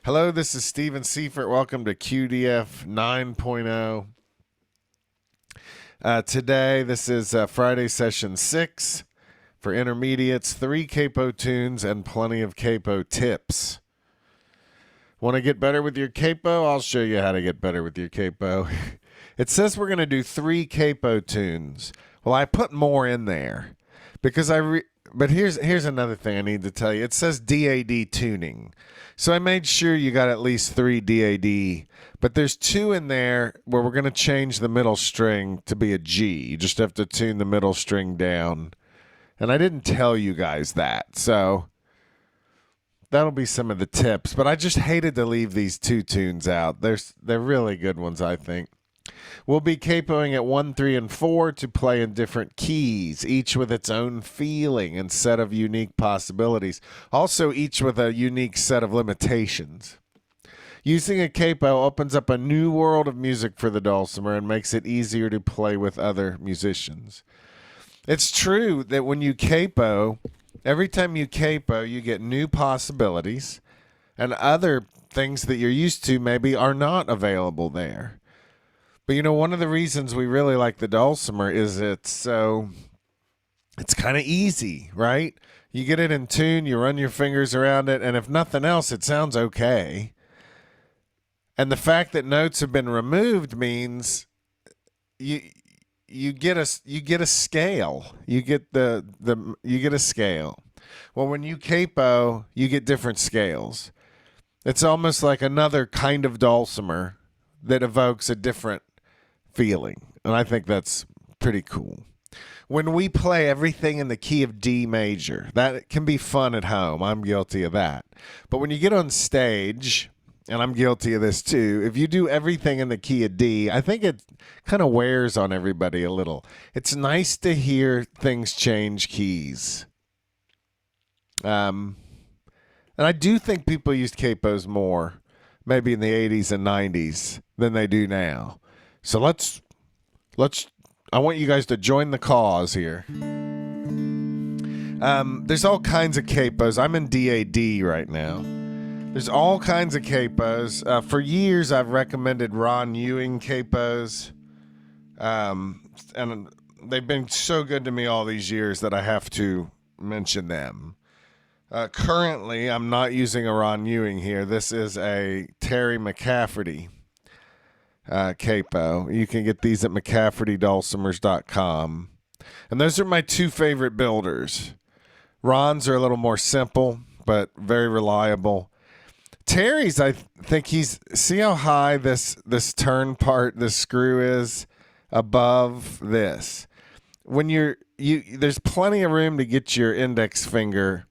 Hello, this is Steven Seifert. Welcome to QDF 9.0. Today, this is Friday session 6 for intermediates, 3 capo tunes, and plenty of capo tips. Want to get better with your capo? I'll show you how to get better with your capo. It says we're going to do 3 capo tunes. Well, I put more in there because but here's another thing I need to tell you. It says DAD tuning. So I made sure you got at least 3 DAD, but there's 2 in there where we're going to change the middle string to be a G. You just have to tune the middle string down. And I didn't tell you guys that. So that'll be some of the tips, but I just hated to leave these 2 tunes out. They're really good ones, I think. We'll be capoing at 1, 3, and 4 to play in different keys, each with its own feeling and set of unique possibilities. Also, each with a unique set of limitations. Using a capo opens up a new world of music for the dulcimer and makes it easier to play with other musicians. It's true that when you capo, every time you capo, you get new possibilities, and other things that you're used to maybe are not available there. But you know, one of the reasons we really like the dulcimer is it's kind of easy, right? You get it in tune, you run your fingers around it, and if nothing else, it sounds okay. And the fact that notes have been removed means you get a scale. You get you get a scale. Well, when you capo, you get different scales. It's almost like another kind of dulcimer that evokes a different feeling. And I think that's pretty cool. When we play everything in the key of D major, that can be fun at home. I'm guilty of that. But when you get on stage, and I'm guilty of this too, if you do everything in the key of D, I think it kind of wears on everybody a little. It's nice to hear things change keys. And I do think people used capos more, maybe in the 80s and 90s, than they do now. So let's I want you guys to join the cause here. There's all kinds of capos. I'm in DAD right now. There's all kinds of capos. For years, I've recommended Ron Ewing capos. And they've been so good to me all these years that I have to mention them. Currently, I'm not using a Ron Ewing here. This is a Terry McCafferty capo. You can get these at McCaffertyDulcimers.com. And those are my 2 favorite builders. Ron's are a little more simple, but very reliable. Terry's, I think see how high this turn part, this screw is above this. When there's plenty of room to get your index finger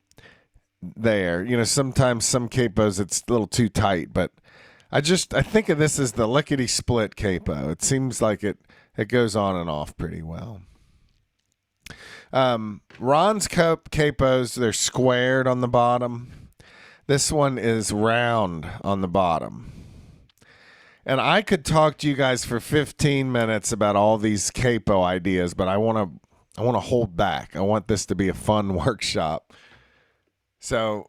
there. You know, sometimes some capos it's a little too tight, but I think of this as the lickety split capo. It seems like it goes on and off pretty well. Ron's capos, they're squared on the bottom. This one is round on the bottom. And I could talk to you guys for 15 minutes about all these capo ideas, but I want to hold back. I want this to be a fun workshop. So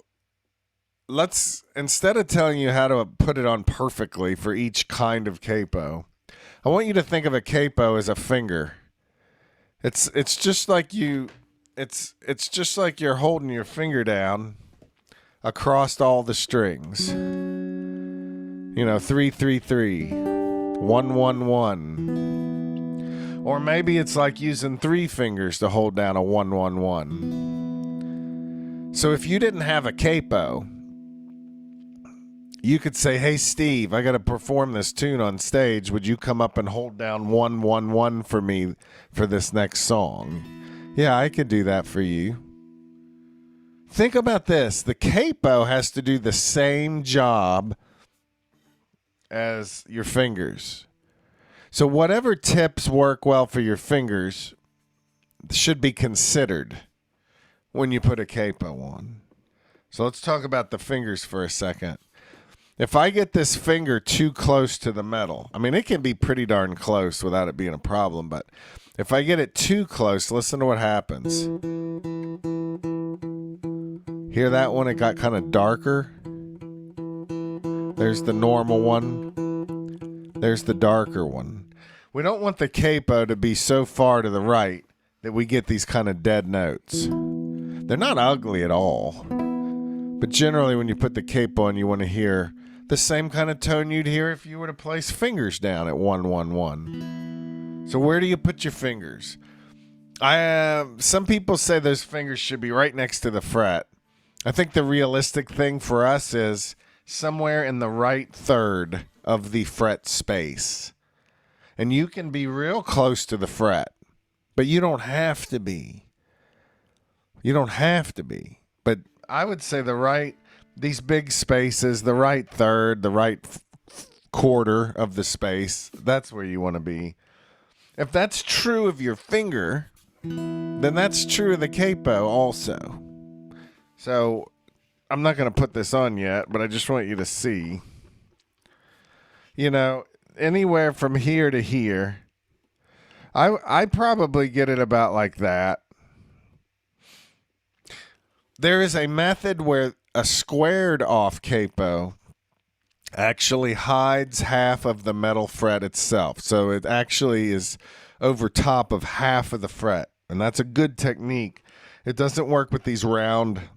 instead of telling you how to put it on perfectly for each kind of capo, I want you to think of a capo as a finger. It's just like it's just like you're holding your finger down across all the strings. You know, 3, 3, 3, 1, 1, 1. Or maybe it's like using 3 fingers to hold down a 1, 1, 1. So if you didn't have a capo, you could say, "Hey Steve, I got to perform this tune on stage. Would you come up and hold down 1, 1, 1 for me for this next song?" Yeah, I could do that for you. Think about this. The capo has to do the same job as your fingers. So whatever tips work well for your fingers should be considered when you put a capo on. So let's talk about the fingers for a second. If I get this finger too close to the metal, I mean, it can be pretty darn close without it being a problem, but if I get it too close, listen to what happens. Hear that one? It got kind of darker. There's the normal one. There's the darker one. We don't want the capo to be so far to the right that we get these kind of dead notes. They're not ugly at all. But generally when you put the capo on, you want to hear the same kind of tone you'd hear if you were to place fingers down at 1-1-1. So where do you put your fingers? Some people say those fingers should be right next to the fret. I think the realistic thing for us is somewhere in the right third of the fret space. And you can be real close to the fret, but you don't have to be. You don't have to be. But I would say these big spaces, the right third, the right quarter of the space, that's where you want to be. If that's true of your finger, then that's true of the capo also. So I'm not going to put this on yet, but I just want you to see. You know, anywhere from here to here, I probably get it about like that. There is a method where a squared off capo actually hides half of the metal fret itself. So it actually is over top of half of the fret. And that's a good technique. It doesn't work with these rounded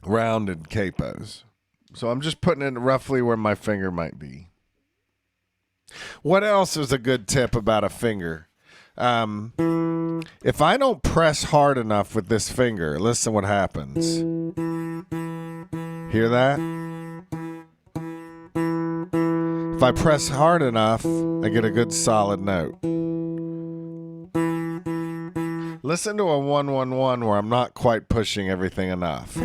capos. So I'm just putting it roughly where my finger might be. What else is a good tip about a finger? If I don't press hard enough with this finger, listen what happens. Hear that? If I press hard enough, I get a good solid note. Listen to a 1-1-1 where I'm not quite pushing everything enough.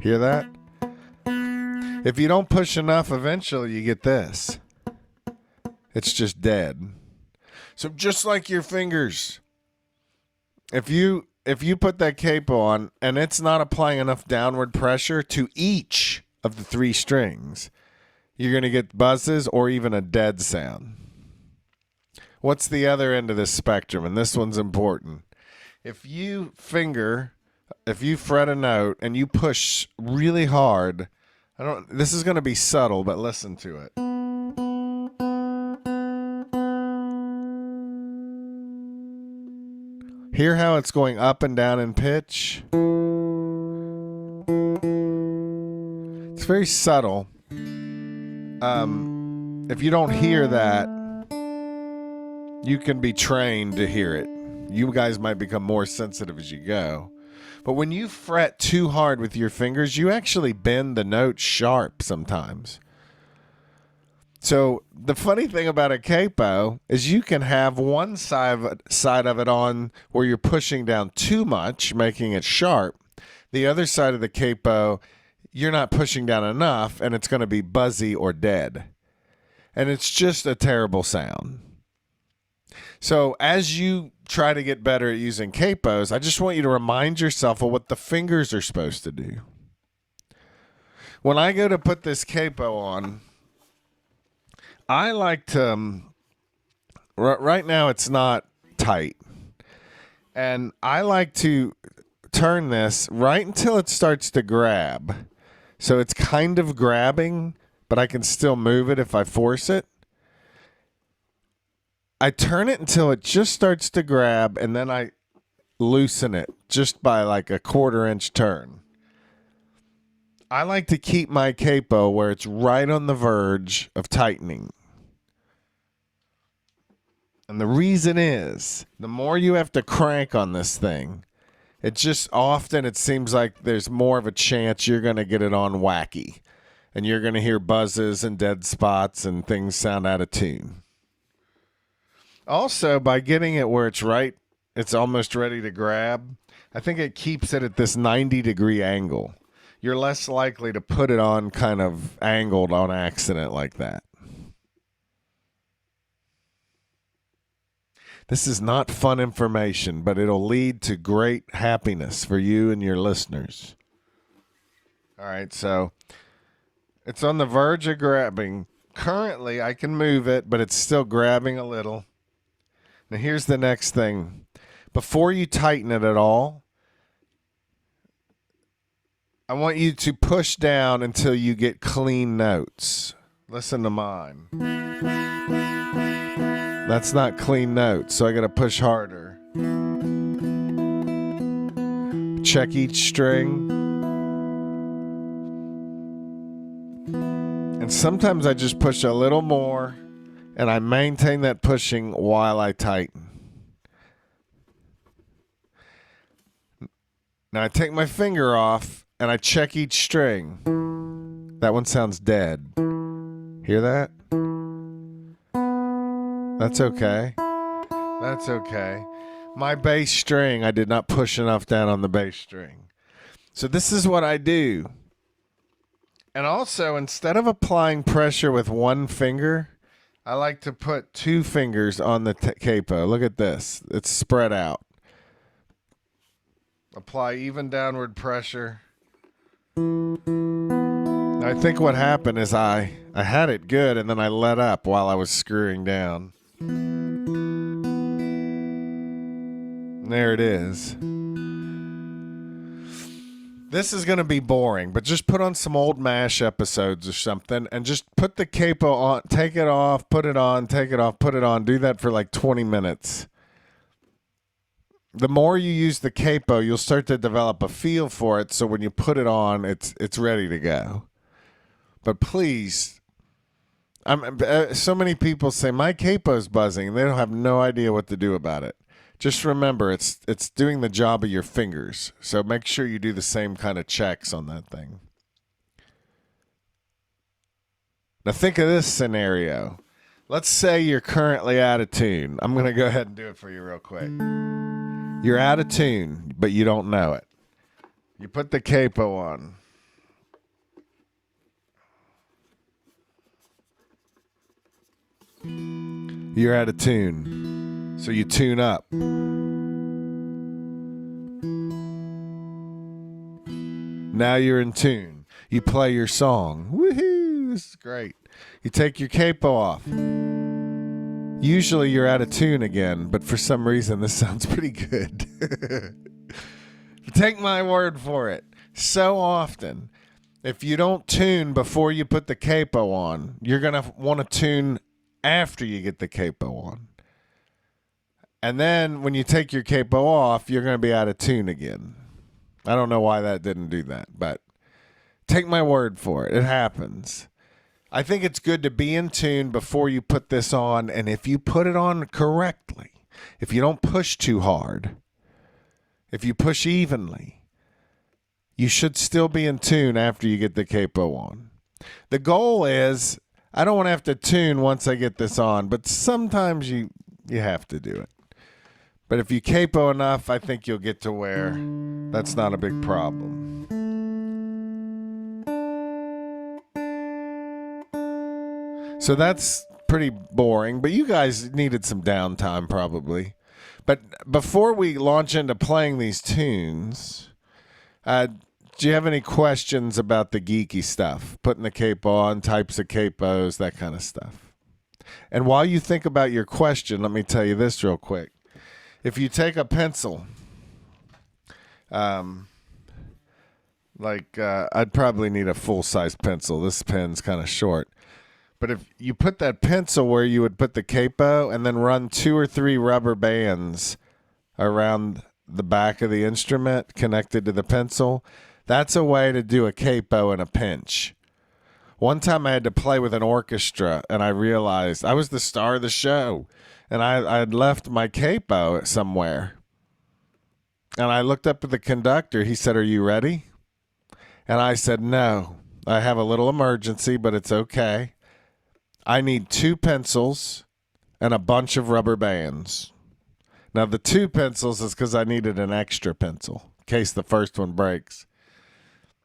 Hear that? If you don't push enough, eventually you get this. It's just dead. So just like your fingers, if you put that capo on and it's not applying enough downward pressure to each of the three strings, you're going to get buzzes or even a dead sound. What's the other end of this spectrum? And this one's important. If you fret a note and you push really hard, this is going to be subtle, but listen to it. Hear how it's going up and down in pitch? It's very subtle. If you don't hear that, you can be trained to hear it. You guys might become more sensitive as you go. But when you fret too hard with your fingers, you actually bend the note sharp sometimes. So the funny thing about a capo is you can have one side of it on where you're pushing down too much, making it sharp. The other side of the capo, you're not pushing down enough, and it's going to be buzzy or dead. And it's just a terrible sound. So as you try to get better at using capos, I just want you to remind yourself of what the fingers are supposed to do. When I go to put this capo on, I like to, right now it's not tight. And I like to turn this right until it starts to grab. So it's kind of grabbing, but I can still move it if I force it. I turn it until it just starts to grab, and then I loosen it just by like a 1/4 inch turn. I like to keep my capo where it's right on the verge of tightening. And the reason is, the more you have to crank on this thing, it seems like there's more of a chance you're going to get it on wacky. And you're going to hear buzzes and dead spots and things sound out of tune. Also, by getting it where it's almost ready to grab, I think it keeps it at this 90-degree angle. You're less likely to put it on kind of angled on accident like that. This is not fun information, but it'll lead to great happiness for you and your listeners. All right, so it's on the verge of grabbing. Currently, I can move it, but it's still grabbing a little. Now, here's the next thing. Before you tighten it at all, I want you to push down until you get clean notes. Listen to mine. That's not clean notes, so I gotta push harder. Check each string. And sometimes I just push a little more, and I maintain that pushing while I tighten. Now I take my finger off, and I check each string. That one sounds dead. Hear that? That's okay. That's okay. My bass string, I did not push enough down on the bass string. So this is what I do. And also, instead of applying pressure with one finger, I like to put two fingers on the capo. Look at this. It's spread out. Apply even downward pressure. I think what happened is I had it good, and then I let up while I was screwing down. There it is. This is going to be boring, but just put on some old MASH episodes or something and just put the capo on, take it off, put it on, take it off, put it on. Do that for like 20 minutes. The more you use the capo, you'll start to develop a feel for it, so when you put it on, it's ready to go. But please, so many people say, my capo's buzzing. They don't have no idea what to do about it. Just remember, it's doing the job of your fingers. So make sure you do the same kind of checks on that thing. Now think of this scenario. Let's say you're currently out of tune. I'm going to go ahead and do it for you real quick. You're out of tune, but you don't know it. You put the capo on. You're out of tune. So you tune up. Now you're in tune. You play your song. Woohoo! This is great. You take your capo off. Usually you're out of tune again, but for some reason this sounds pretty good. Take my word for it. So often, if you don't tune before you put the capo on, you're going to want to tune after you get the capo on. And then when you take your capo off, you're going to be out of tune again. I don't know why that didn't do that, but take my word for it. It happens. I think it's good to be in tune before you put this on, and if you put it on correctly, if you don't push too hard, if you push evenly, you should still be in tune after you get the capo on. The goal is, I don't want to have to tune once I get this on, but sometimes you have to do it. But if you capo enough, I think you'll get to where that's not a big problem. So that's pretty boring, but you guys needed some downtime probably. But before we launch into playing these tunes, do you have any questions about the geeky stuff? Putting the capo on, types of capos, that kind of stuff. And while you think about your question, let me tell you this real quick. If you take a pencil, I'd probably need a full-size pencil. This pen's kind of short. But if you put that pencil where you would put the capo and then run 2 or 3 rubber bands around the back of the instrument connected to the pencil, that's a way to do a capo in a pinch. One time I had to play with an orchestra, and I realized I was the star of the show, and I had left my capo somewhere. And I looked up at the conductor. He said, "Are you ready?" And I said, "No, I have a little emergency, but it's okay. I need 2 pencils and a bunch of rubber bands." Now, the 2 pencils is because I needed an extra pencil in case the first one breaks.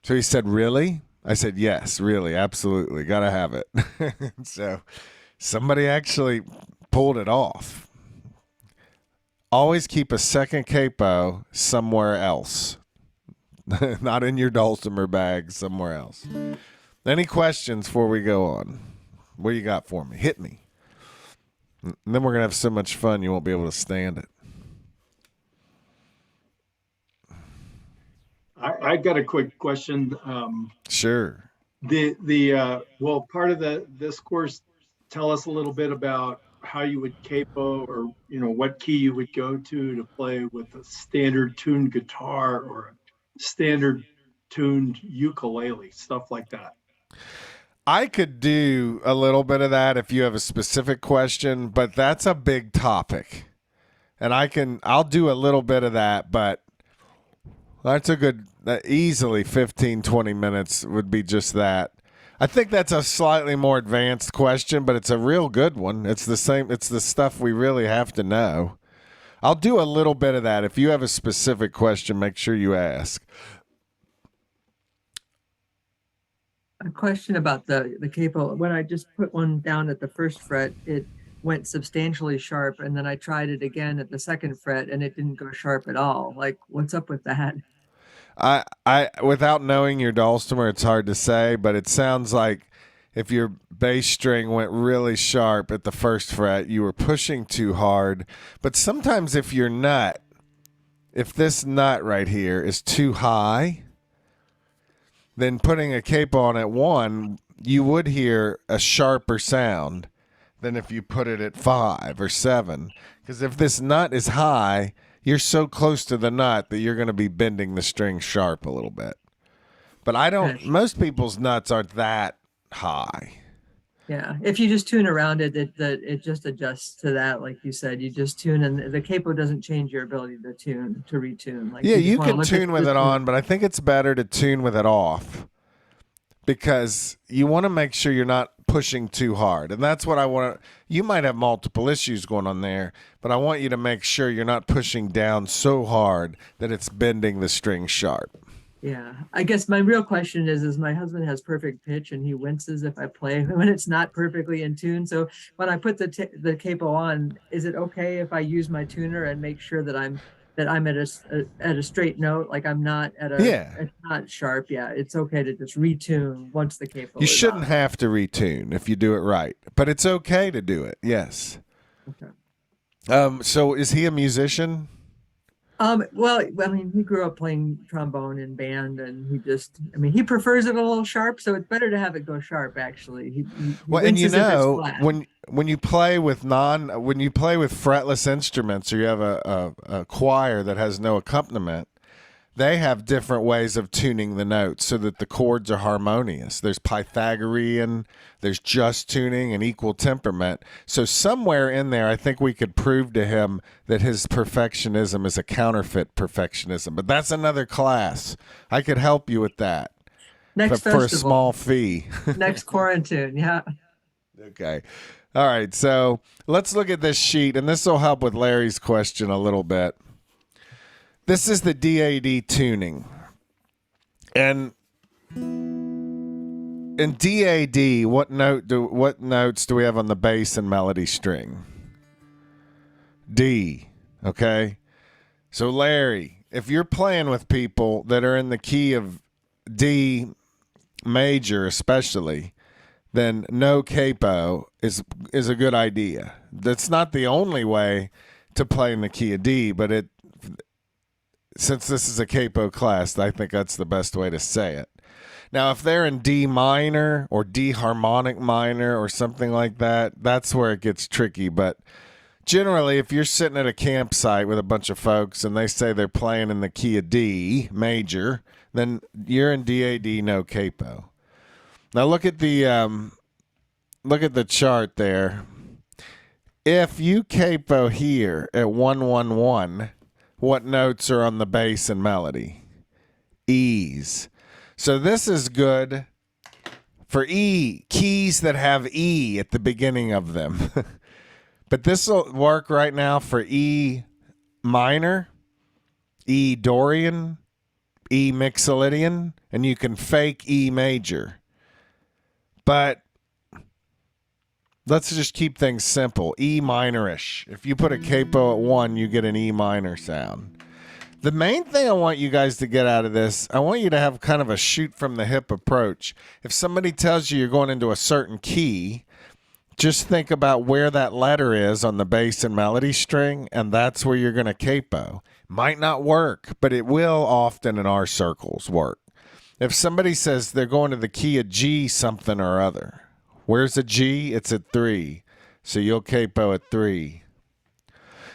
So he said, "Really?" I said, "Yes, really, absolutely. Got to have it." So somebody actually pulled it off. Always keep a second capo somewhere else. Not in your dulcimer bag, somewhere else. Any questions before we go on? What do you got for me? Hit me. And then we're going to have so much fun you won't be able to stand it. I I got a quick question. Sure. Well, part of this course, tell us a little bit about how you would capo, or what key you would go to play with a standard tuned guitar or a standard tuned ukulele, stuff like that. I could do a little bit of that if you have a specific question, but that's a big topic. And I'll do a little bit of that, but that's a good, easily 15, 20 minutes would be just that. I think that's a slightly more advanced question, but it's a real good one. It's the same, it's the stuff we really have to know. I'll do a little bit of that. If you have a specific question, make sure you ask. A question about the capo. When I just put one down at the first fret, it went substantially sharp, and then I tried it again at the second fret, and it didn't go sharp at all. Like, what's up with that? I without knowing your dulcimer, it's hard to say, but it sounds like if your bass string went really sharp at the first fret, you were pushing too hard. But sometimes if this nut right here is too high, then putting a capo on at 1, you would hear a sharper sound than if you put it at 5 or 7. Because if this nut is high, you're so close to the nut that you're going to be bending the string sharp a little bit. But most people's nuts aren't that high. Yeah, if you just tune around it, it just adjusts to that. Like you said, you just tune, and the capo doesn't change your ability to retune. Like, yeah, you can tune with it on, but I think it's better to tune with it off, because you want to make sure you're not pushing too hard. And that's what I want. You might have multiple issues going on there, but I want you to make sure you're not pushing down so hard that it's bending the string sharp. Yeah, I guess my real question is my husband has perfect pitch, and he winces if I play when it's not perfectly in tune. So when I put the capo on, is it okay if I use my tuner and make sure that I'm at a straight note, like I'm not it's not sharp? Yeah, it's okay to just retune once the capo. You shouldn't have to retune if you do it right, but it's okay to do it. Yes. Okay. So is he a musician? Well, I mean, he grew up playing trombone in band, and he prefers it a little sharp, so it's better to have it go sharp, actually. He when you play with fretless instruments, or you have a choir that has no accompaniment, they have different ways of tuning the notes so that the chords are harmonious. There's Pythagorean, there's just tuning, and equal temperament. So somewhere in there, I think we could prove to him that his perfectionism is a counterfeit perfectionism. But that's another class. I could help you with that. For a small fee. Next quarantine, yeah. Okay. All right, so let's look at this sheet, and this will help with Larry's question a little bit. This is the DAD tuning. And in DAD, what notes do we have on the bass and melody string? D, okay? So Larry, if you're playing with people that are in the key of D major especially, then no capo is a good idea. That's not the only way to play in the key of D, but since this is a capo class, I think that's the best way to say it. Now, if they're in D minor or D harmonic minor or something like that, that's where it gets tricky. But generally, if you're sitting at a campsite with a bunch of folks and they say they're playing in the key of D major, then you're in DAD, no capo. Now look at the chart there. If you capo here at 111, what notes are on the bass and melody? E's. So this is good for E, keys that have E at the beginning of them. But this will work right now for E minor, E Dorian, E Mixolydian, and you can fake E major. But let's just keep things simple. E minorish. If you put a capo at 1, you get an E minor sound. The main thing I want you guys to get out of this, I want you to have kind of a shoot from the hip approach. If somebody tells you you're going into a certain key, just think about where that letter is on the bass and melody string, and that's where you're going to capo. Might not work, but it will often in our circles work. If somebody says they're going to the key of G something or other, where's a G? It's at 3. So you'll capo at 3.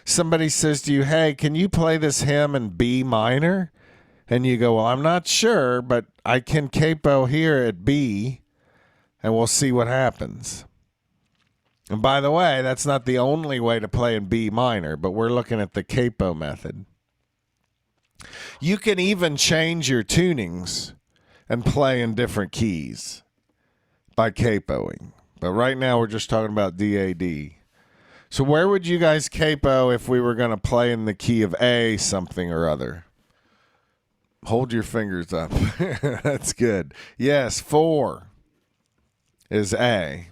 Somebody says to you, hey, can you play this hymn in B minor? And you go, well, I'm not sure, but I can capo here at B, and we'll see what happens. And by the way, that's not the only way to play in B minor, but we're looking at the capo method. You can even change your tunings and play in different keys by capoing. But right now we're just talking about DAD. So where would you guys capo if we were going to play in the key of A something or other? Hold your fingers up. That's good. Yes, 4 is A.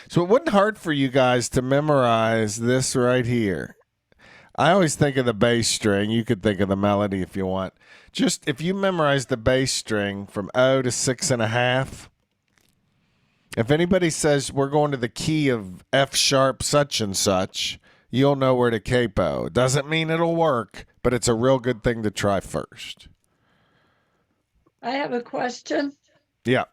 So it wasn't hard for you guys to memorize this right here. I always think of the bass string. You could think of the melody if you want. Just if you memorize the bass string from O to 6.5, if anybody says we're going to the key of F sharp such and such, you'll know where to capo. Doesn't mean it'll work, but it's a real good thing to try first. I have a question. Yeah.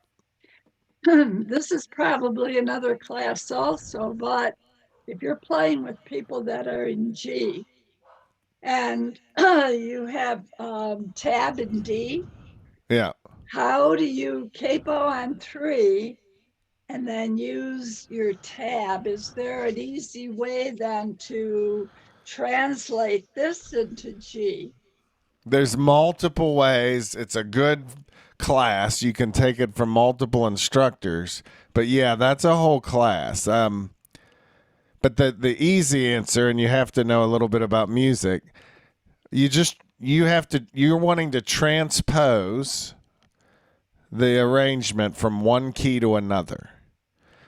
This is probably another class also, but if you're playing with people that are in G and you have tab in D, Yeah. how do you capo on 3 and then use your tab? Is there an easy way then to translate this into G? There's multiple ways. It's a good class. You can take it from multiple instructors. But yeah, that's a whole class. But the easy answer, and you have to know a little bit about music, you're wanting to transpose the arrangement from one key to another.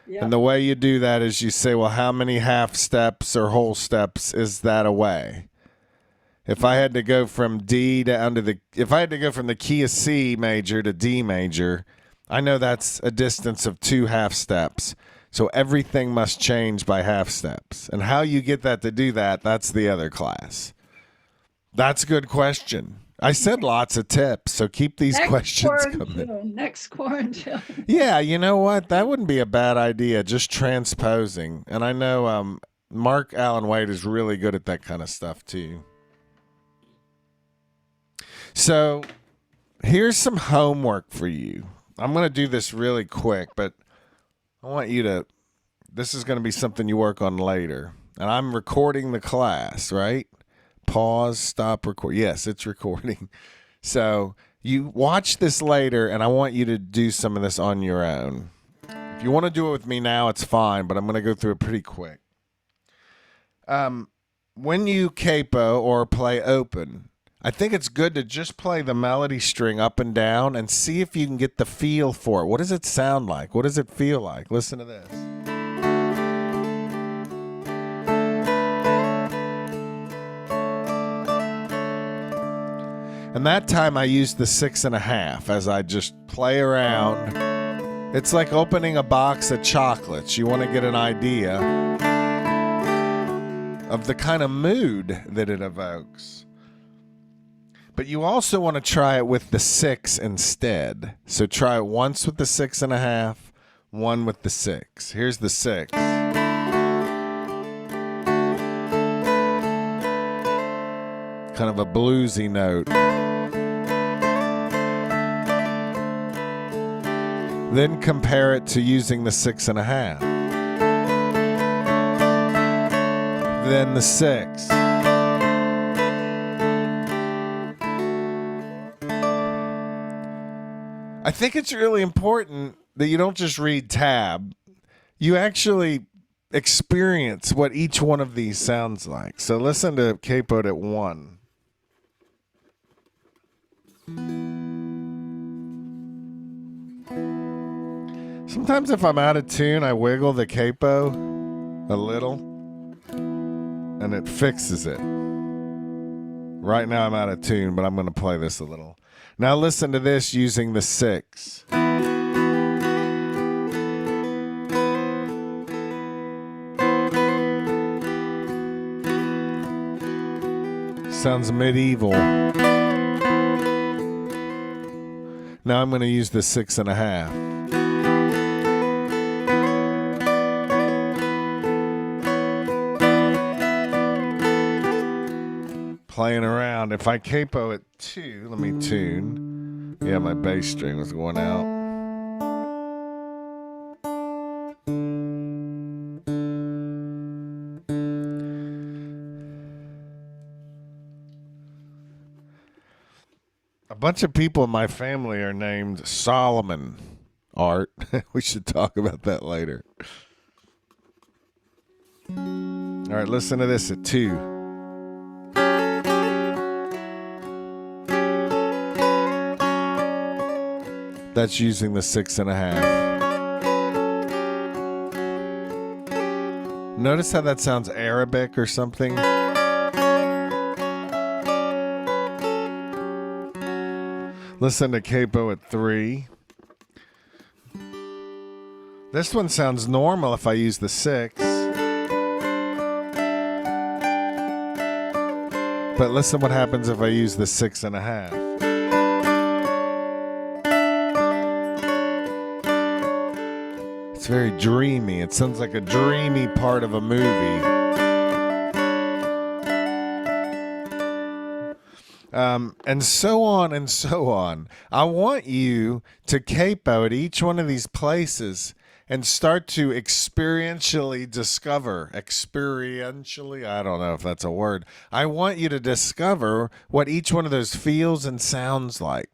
Yep. And the way you do that is you say, well, how many half steps or whole steps is that away? If I had to go from if I had to go from the key of C major to D major, I know that's a distance of 2 half steps. So everything must change by half steps. And how you get that to do that, that's the other class. That's a good question. I said lots of tips, so keep these questions coming. Next quarantine. Yeah, you know what? That wouldn't be a bad idea, just transposing. And I know Mark Allen Wade is really good at that kind of stuff, too. So here's some homework for you. I'm going to do this really quick, but I want you to, this is going to be something you work on later. And I'm recording the class, right? Pause, stop, record. Yes, it's recording. So you watch this later, and I want you to do some of this on your own. If you want to do it with me now, it's fine, but I'm going to go through it pretty quick. When you capo or play open, I think it's good to just play the melody string up and down and see if you can get the feel for it. What does it sound like? What does it feel like? Listen to this. And that time I used the 6.5 as I just play around. It's like opening a box of chocolates. You want to get an idea of the kind of mood that it evokes. But you also want to try it with the 6 instead. So try it once with the 6.5, one with the 6. Here's the 6. Kind of a bluesy note. Then compare it to using the 6.5. Then the 6. I think it's really important that you don't just read tab. You actually experience what each one of these sounds like. So listen to capoed at 1. Sometimes if I'm out of tune, I wiggle the capo a little, and it fixes it. Right now I'm out of tune, but I'm going to play this a little. Now listen to this using the 6. Sounds medieval. Now I'm going to use the 6.5. Playing around. If I capo at 2, let me tune. Yeah, my bass string was going out. A bunch of people in my family are named Solomon. Art. We should talk about that later. All right, listen to this at 2. That's using the 6.5. Notice how that sounds Arabic or something? Listen to capo at 3. This one sounds normal if I use the 6. But listen what happens if I use the 6.5. It's very dreamy. It sounds like a dreamy part of a movie. And so on and so on. I want you to capo at each one of these places and start to experientially discover. Experientially? I don't know if that's a word. I want you to discover what each one of those feels and sounds like.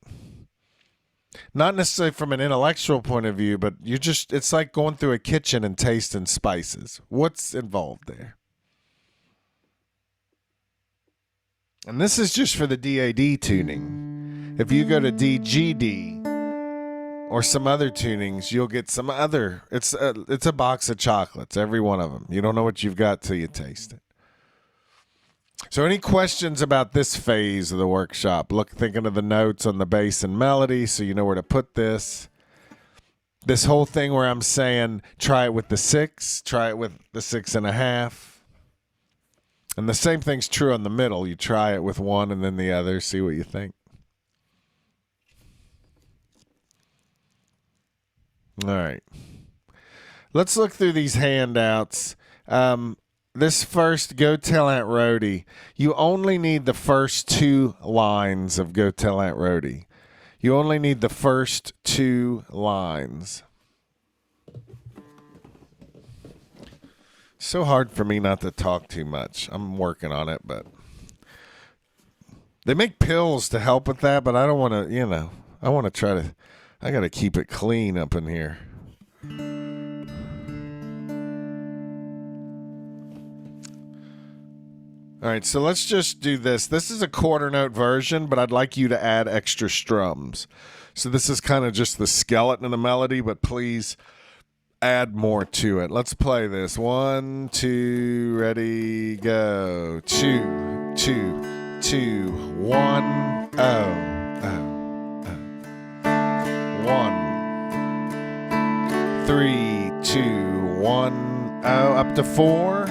Not necessarily from an intellectual point of view, but it's like going through a kitchen and tasting spices. What's involved there? And this is just for the DAD tuning. If you go to DGD or some other tunings, you'll get some other. It's a box of chocolates, every one of them. You don't know what you've got till you taste it. So any questions about this phase of the workshop? Thinking of the notes on the bass and melody so you know where to put this. This whole thing where I'm saying try it with the 6, try it with the 6.5. And the same thing's true on the middle. You try it with one and then the other, see what you think. All right. Let's look through these handouts. This first, Go Tell Aunt Rhody. You only need the first 2 lines of Go Tell Aunt Rhody. You only need the first 2 lines. So hard for me not to talk too much. I'm working on it, but they make pills to help with that, but I don't want to, I want to I got to keep it clean up in here. All right, so let's just do this. This is a quarter note version, but I'd like you to add extra strums. So this is kind of just the skeleton of the melody, but please add more to it. Let's play this. 1, 2, ready, go. 2, 2, 2, 1, oh, oh, oh. 1, 3, 2, 1, oh, up to 4.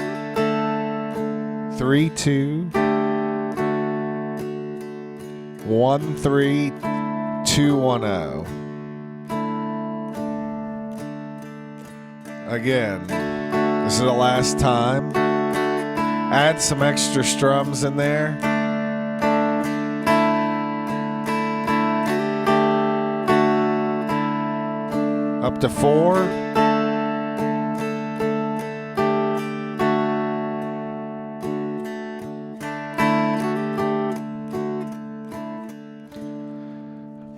3, 2, 1, 3, 2, 1, 0. Again, this is the last time. Add some extra strums in there. Up to 4.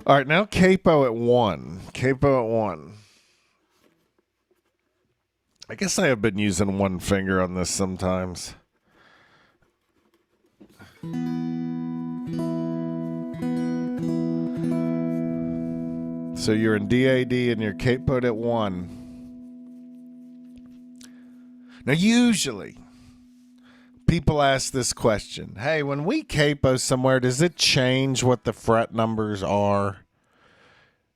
All right, now capo at 1. Capo at 1. I guess I have been using one finger on this sometimes. So you're in DAD and you're capoed at 1. Now usually people ask this question. Hey, when we capo somewhere, does it change what the fret numbers are?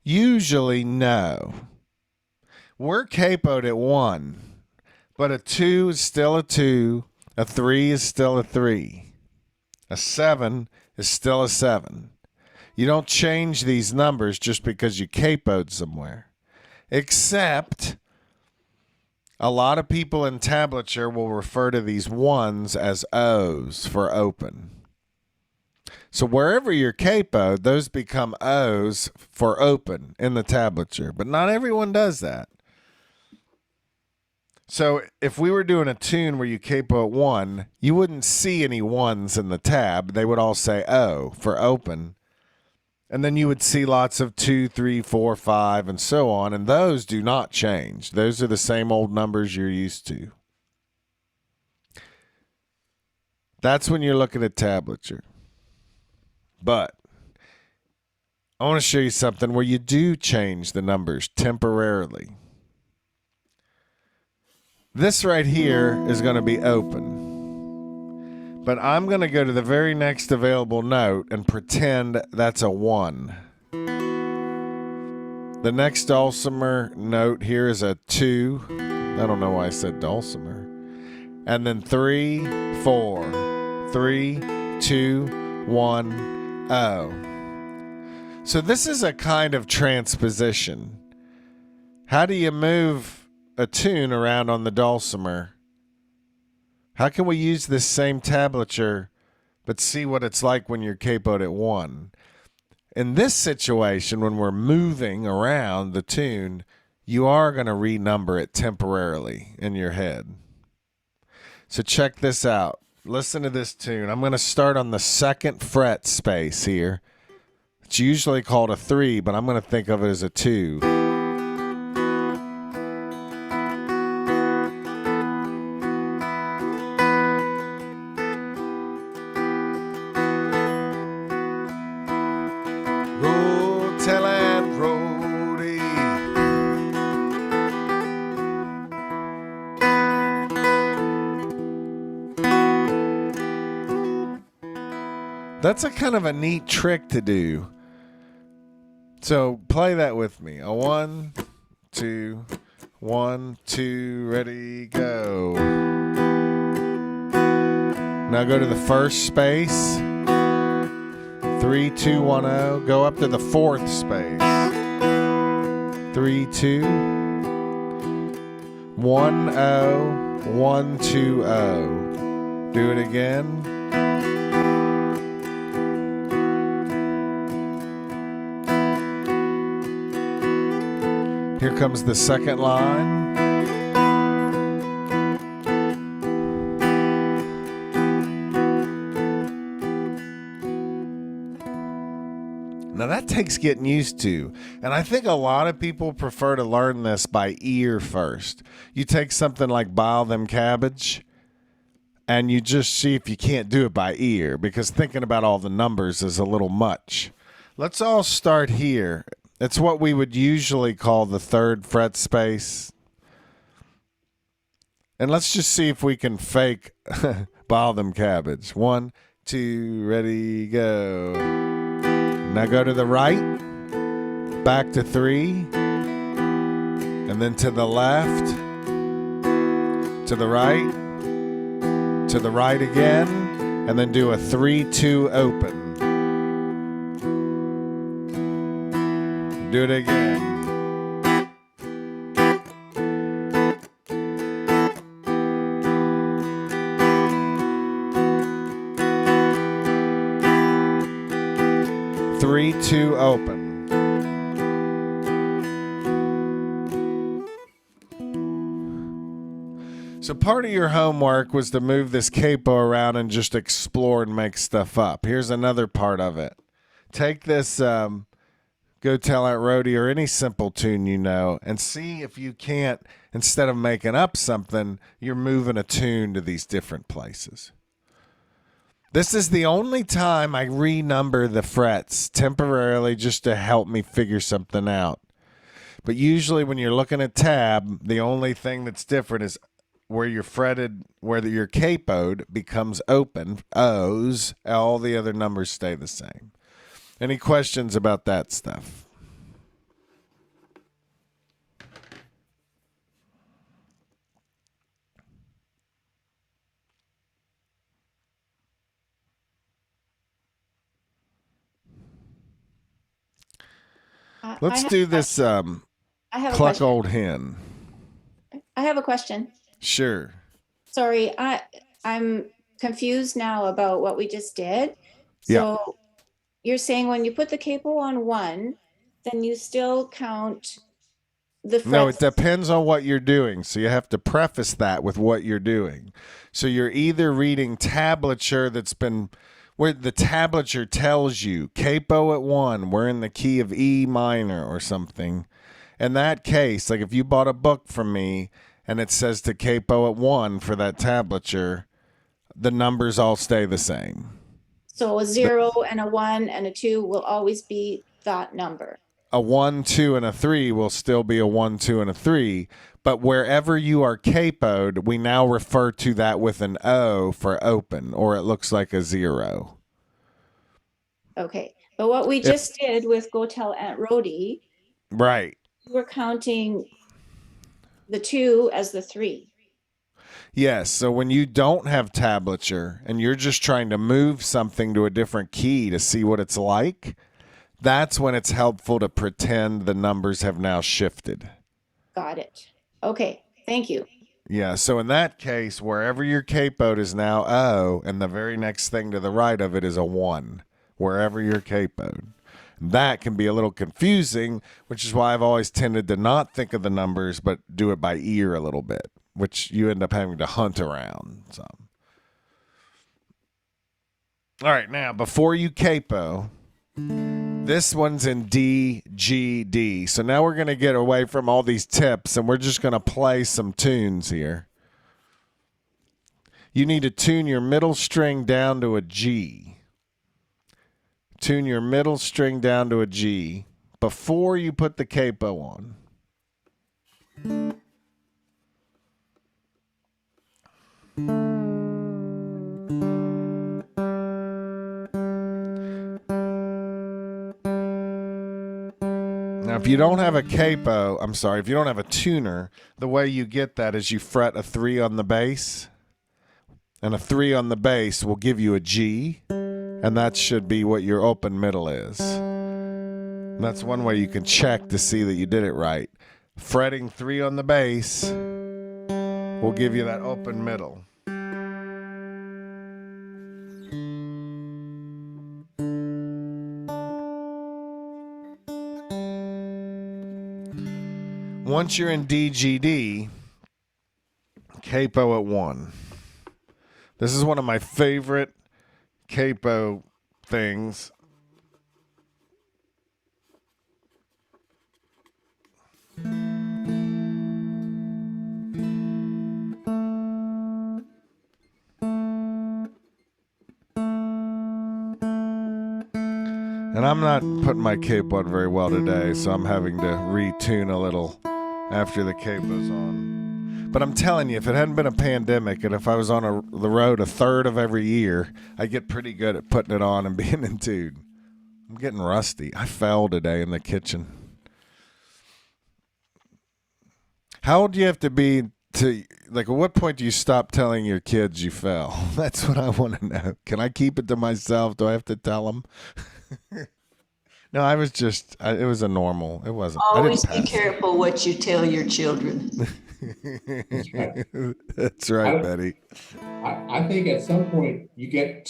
Usually, no. We're capoed at 1, but a 2 is still a 2. A 3 is still a 3. A 7 is still a 7. You don't change these numbers just because you capoed somewhere. Except a lot of people in tablature will refer to these 1s as O's for open. So wherever you're capoed, those become O's for open in the tablature. But not everyone does that. So if we were doing a tune where you capo at 1, you wouldn't see any 1s in the tab. They would all say O for open. And then you would see lots of 2, 3, 4, 5, and so on. And those do not change. Those are the same old numbers you're used to. That's when you're looking at tablature. But I want to show you something where you do change the numbers temporarily. This right here is going to be open. But I'm going to go to the very next available note and pretend that's a 1. The next dulcimer note here is a 2. I don't know why I said dulcimer. And then 3, 4, 3, 2, 1, O. So this is a kind of transposition. How do you move a tune around on the dulcimer? How can we use this same tablature but see what it's like when you're capoed at 1? In this situation, when we're moving around the tune, you are going to renumber it temporarily in your head. So check this out. Listen to this tune. I'm going to start on the 2nd fret space here. It's usually called a 3, but I'm going to think of it as a 2. That's a kind of a neat trick to do. So play that with me. A 1, 2, 1, 2, ready, go. Now go to the 1st space. 3, 2, 1, 0. Go up to the 4th space. 3, 2, 1, 0, 1, 2, 0. Do it again. Here comes the 2nd line. Now that takes getting used to. And I think a lot of people prefer to learn this by ear first. You take something like Bile Them Cabbage and you just see if you can't do it by ear, because thinking about all the numbers is a little much. Let's all start here. It's what we would usually call the 3rd fret space. And let's just see if we can fake Bile Them Cabbage. 1, 2, ready, go. Now go to the right, back to 3, and then to the left, to the right again, and then do a 3, 2 open. Do it again. Three, 2, open. So part of your homework was to move this capo around and just explore and make stuff up. Here's another part of it. Take this Go Tell Aunt Rhody or any simple tune you know, and see if you can't, instead of making up something, you're moving a tune to these different places. This is the only time I renumber the frets temporarily just to help me figure something out. But usually when you're looking at tab, the only thing that's different is where you're fretted, where your capoed becomes open, O's, all the other numbers stay the same. Any questions about that stuff? Let's have do a this I have a cluck question. old hen. I have a question. Sure. Sorry, I'm confused now about what we just did. Yeah. So you're saying when you put the capo on one, then you still count the No, it frets. depends on what you're doing. So you have to preface that with what you're doing. So you're either reading tablature that's been where the tablature tells you capo at 1, we're in the key of E minor or something. In that case, like if you bought a book from me and it says to capo at 1 for that tablature, the numbers all stay the same. So a 0 and a 1 and a 2 will always be that number. A 1, 2, and a 3 will still be a 1, 2, and a 3. But wherever you are capoed, we now refer to that with an O for open, or it looks like a 0. Okay. But what we just did with Go Tell Aunt Rhody, Right. we're counting the 2 as the 3. Yes. So when you don't have tablature and you're just trying to move something to a different key to see what it's like, that's when it's helpful to pretend the numbers have now shifted. Got it. Okay. Thank you. Yeah, so in that case, wherever your capoed is now O, and the very next thing to the right of it is a 1, wherever you're capoed. That can be a little confusing, which is why I've always tended to not think of the numbers, but do it by ear a little bit, which you end up having to hunt around some. All right, now, before you capo, this one's in D, G, D. So now we're going to get away from all these tips and we're just going to play some tunes here. You need to tune your middle string down to a G. Tune your middle string down to a G before you put the capo on. Now, if you don't have a capo, if you don't have a tuner, the way you get that is you fret a 3 on the bass, and a 3 on the bass will give you a G, and that should be what your open middle is. And that's one way you can check to see that you did it right. Fretting 3 on the bass will give you that open middle. Once you're in DGD, capo at 1. This is one of my favorite capo things. And I'm not putting my capo on very well today, so I'm having to retune a little after the capo's on. But I'm telling you, if it hadn't been a pandemic and if I was on the road a third of every year, I'd get pretty good at putting it on and being in tune. I'm getting rusty. I fell today in the kitchen. How old do you have to be to, like, at what point do you stop telling your kids you fell? That's what I want to know. Can I keep it to myself? Do I have to tell them? No, I was just, it was a normal. It wasn't. Always be careful what you tell your children. That's right, Betty. I think at some point you get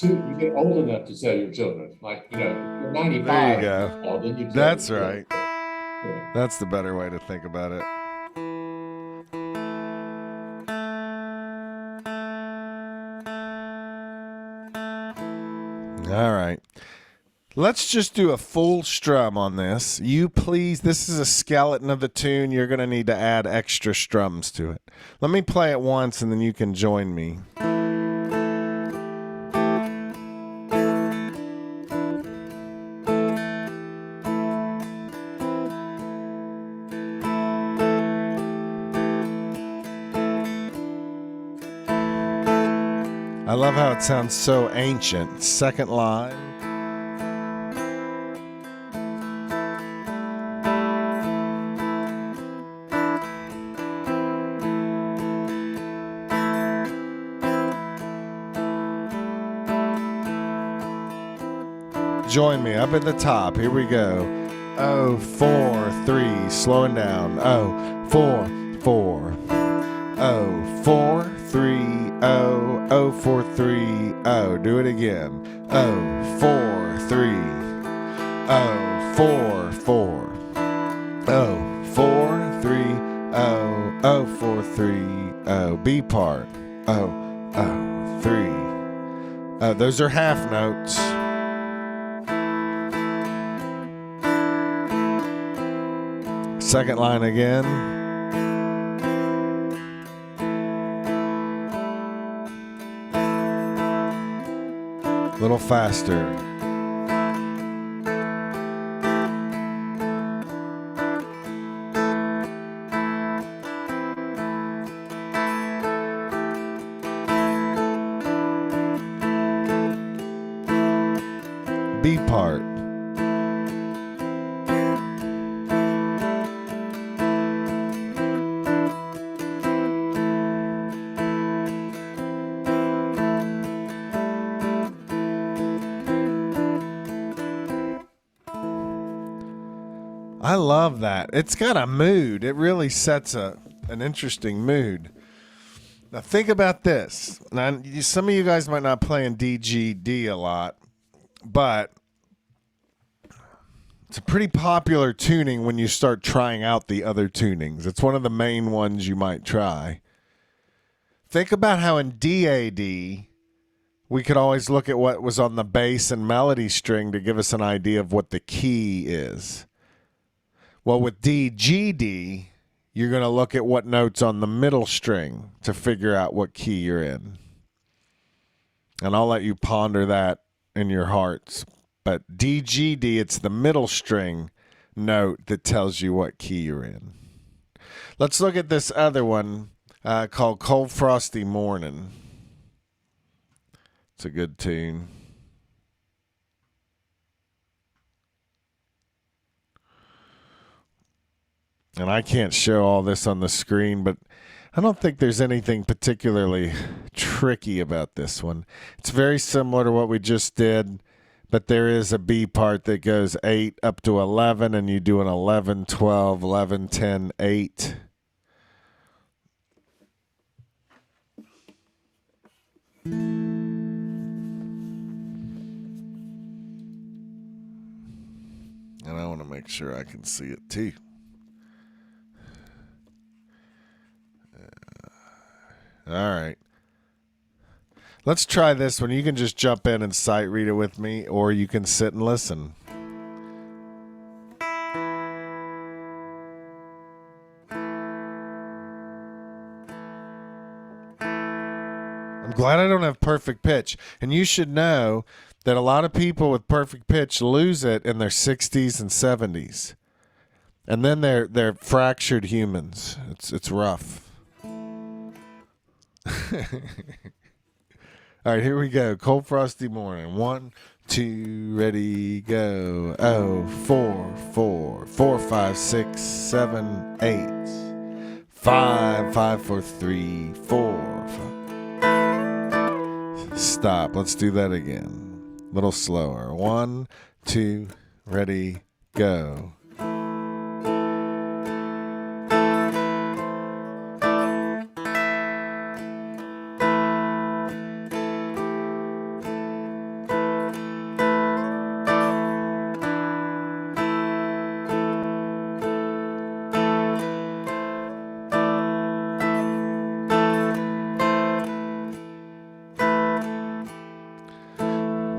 old enough to tell your children. Like, you're 95. There you go. Oh, then you tell That's your right. children. Yeah. That's the better way to think about it. All right. Let's just do a full strum on this. You please, this is a skeleton of the tune. You're going to need to add extra strums to it. Let me play it once and then you can join me. I love how it sounds so ancient. Second line. Join me up at the top. Here we go. Oh, 4, 3, slowing down. Oh, 4, 4. Oh, 4, 3, oh, oh, 4, 3, oh. Do it again. Oh, 4, 3. Oh, 4, 4. Oh, 4, 3, oh, oh, 4, 3, oh. B part. Oh, oh, 3. Those are half notes. Second line again. A little faster. B part. I love that. It's got a mood. It really sets an interesting mood. Now think about this. Now, some of you guys might not play in DGD a lot, but it's a pretty popular tuning when you start trying out the other tunings. It's one of the main ones you might try. Think about how in DAD, we could always look at what was on the bass and melody string to give us an idea of what the key is. Well, with DGD, you're going to look at what note's on the middle string to figure out what key you're in. And I'll let you ponder that in your hearts. But DGD, it's the middle string note that tells you what key you're in. Let's look at this other one called Cold Frosty Morning. It's a good tune. And I can't show all this on the screen, but I don't think there's anything particularly tricky about this one. It's very similar to what we just did, but there is a B part that goes 8 up to 11, and you do an 11, 12, 11, 10, 8. And I want to make sure I can see it too. All right. Let's try this one. You can just jump in and sight read it with me, or you can sit and listen. I'm glad I don't have perfect pitch. And you should know that a lot of people with perfect pitch lose it in their 60s and 70s. And then they're fractured humans. It's rough. All right, here we go. Cold Frosty Morning. 1, 2, ready, go. Oh, 4, 4, 4, 5, 6, 7, 8. 5, 5, 4, 3, 4. 5. Stop. Let's do that again. A little slower. 1, 2, ready, go.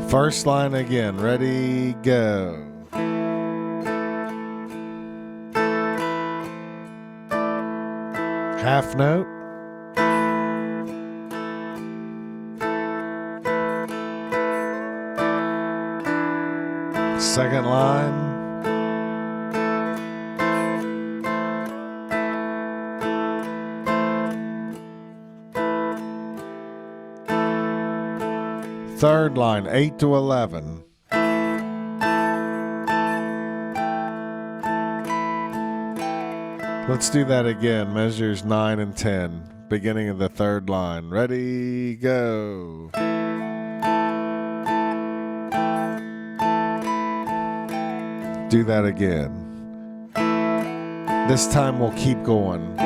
First line again. Ready, go. Half note. Second line. Third line, 8 to 11. Let's do that again. Measures 9 and 10. Beginning of the third line. Ready, go. Do that again. This time we'll keep going.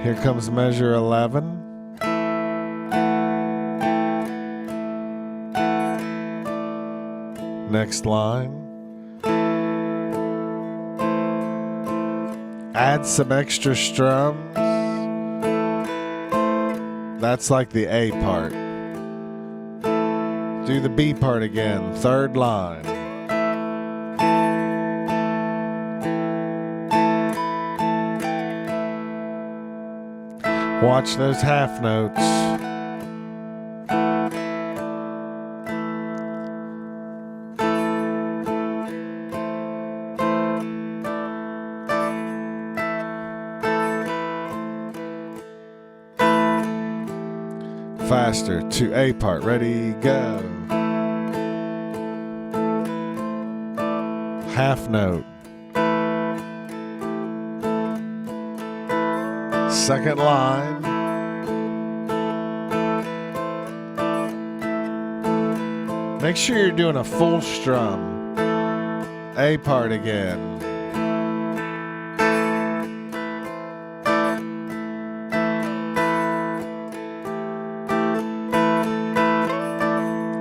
Here comes measure 11. Next line. Add some extra strums. That's like the A part. Do the B part again. Third line. Watch those half notes. Faster to A part. Ready, go. Half note. Second line. Make sure you're doing a full strum. A part again.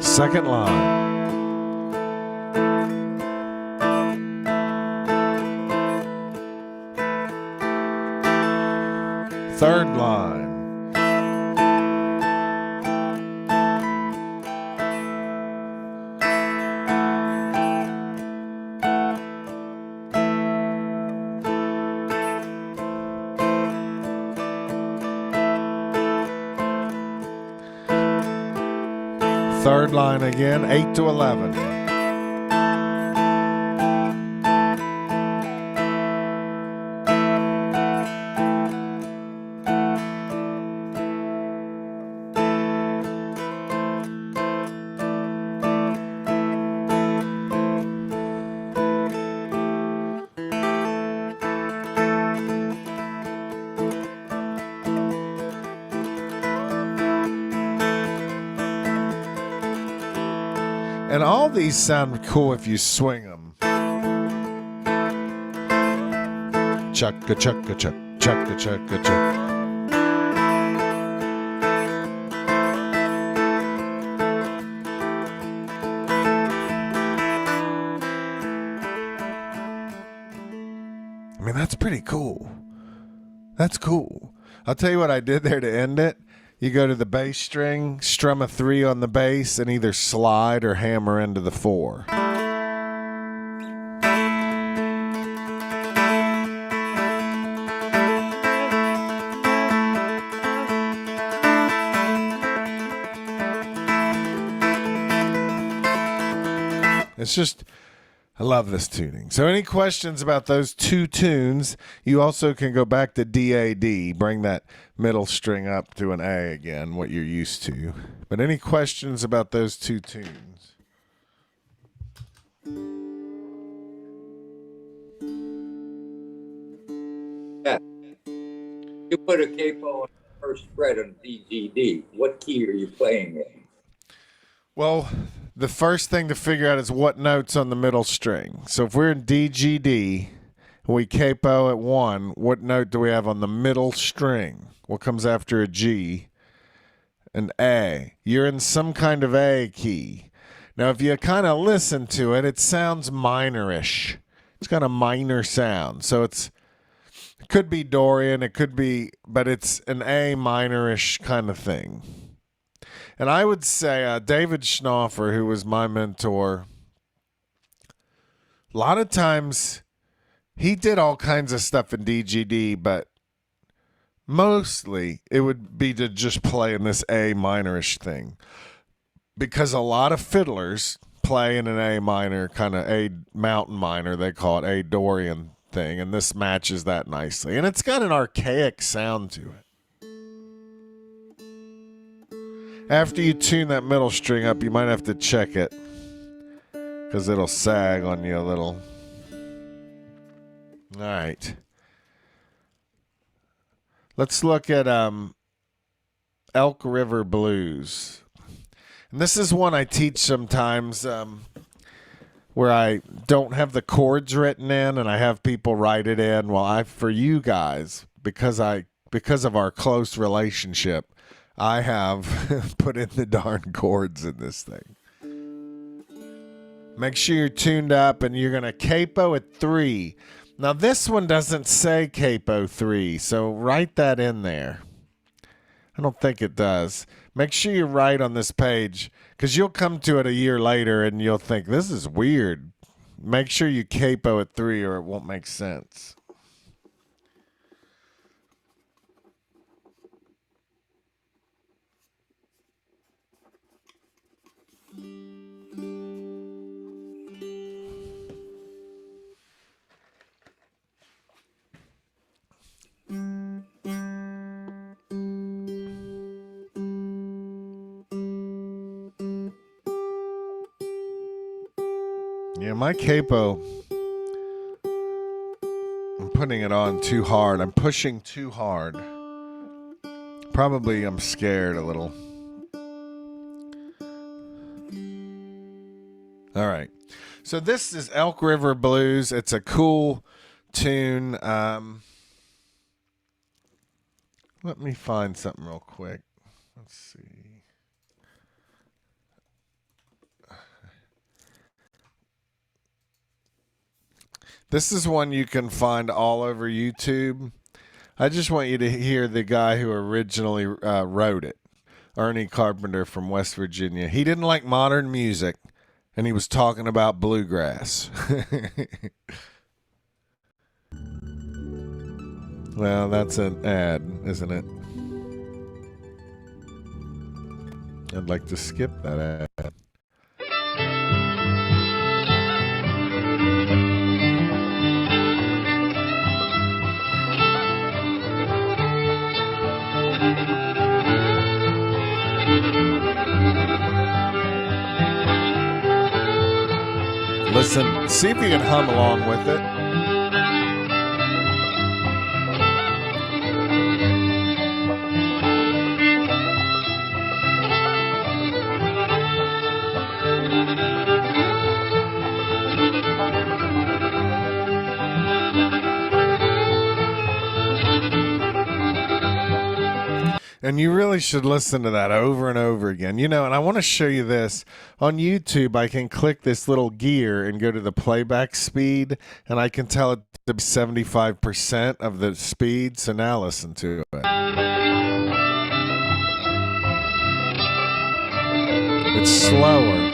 Second line. Third line. Third line again, 8 to 11. And all these sound cool if you swing them. Chugga chugga chug, chugga chugga chug. I mean, that's pretty cool. That's cool. I'll tell you what I did there to end it. You go to the bass string, strum a 3 on the bass, and either slide or hammer into the 4. It's just, I love this tuning. So any questions about those two tunes, you also can go back to DAD, bring that middle string up to an A again, what you're used to. But any questions about those two tunes? Yeah. You put a capo on the first fret on DGD. What key are you playing in? Well, the first thing to figure out is what note's on the middle string. So if we're in DGD and we capo at 1, what note do we have on the middle string? What comes after a G? An A. You're in some kind of A key. Now, if you kind of listen to it, it sounds minorish. It's got a minor sound. So it could be Dorian, it could be, but it's an A minorish kind of thing. And I would say David Schnaufer, who was my mentor, a lot of times he did all kinds of stuff in DGD, but mostly it would be to just play in this A minorish thing. Because a lot of fiddlers play in an A minor, kind of A mountain minor, they call it A Dorian thing, and this matches that nicely. And it's got an archaic sound to it. After you tune that middle string up, you might have to check it because it'll sag on you a little. All right. Let's look at Elk River Blues. And this is one I teach sometimes. where I don't have the chords written in and I have people write it in. Well, for you guys, because of our close relationship, I have put in the darn chords in this thing. Make sure you're tuned up, and you're going to capo at 3. Now, this one doesn't say capo 3, so write that in there. I don't think it does. Make sure you write on this page, because you'll come to it a year later and you'll think, this is weird. Make sure you capo at 3 or it won't make sense. Yeah, my capo, I'm putting it on too hard. I'm pushing too hard. Probably I'm scared a little. All right. So this is Elk River Blues. It's a cool tune. Let me find something real quick. Let's see. This is one you can find all over YouTube. I just want you to hear the guy who originally wrote it, Ernie Carpenter from West Virginia. He didn't like modern music, and he was talking about bluegrass. Well, that's an ad, isn't it? I'd like to skip that ad. Listen, see if you can hum along with it. And you really should listen to that over and over again. You know, and I want to show you this. On YouTube, I can click this little gear and go to the playback speed, and I can tell it to be 75% of the speed. So now listen to it. It's slower.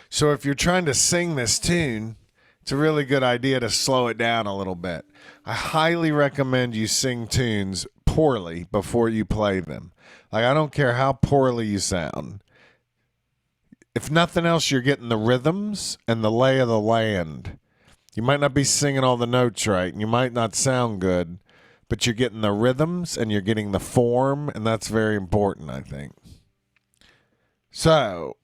So if you're trying to sing this tune, it's a really good idea to slow it down a little bit. I highly recommend you sing tunes poorly before you play them. Like, I don't care how poorly you sound. If nothing else, you're getting the rhythms and the lay of the land. You might not be singing all the notes right, and you might not sound good, but you're getting the rhythms and you're getting the form, and that's very important, I think. So,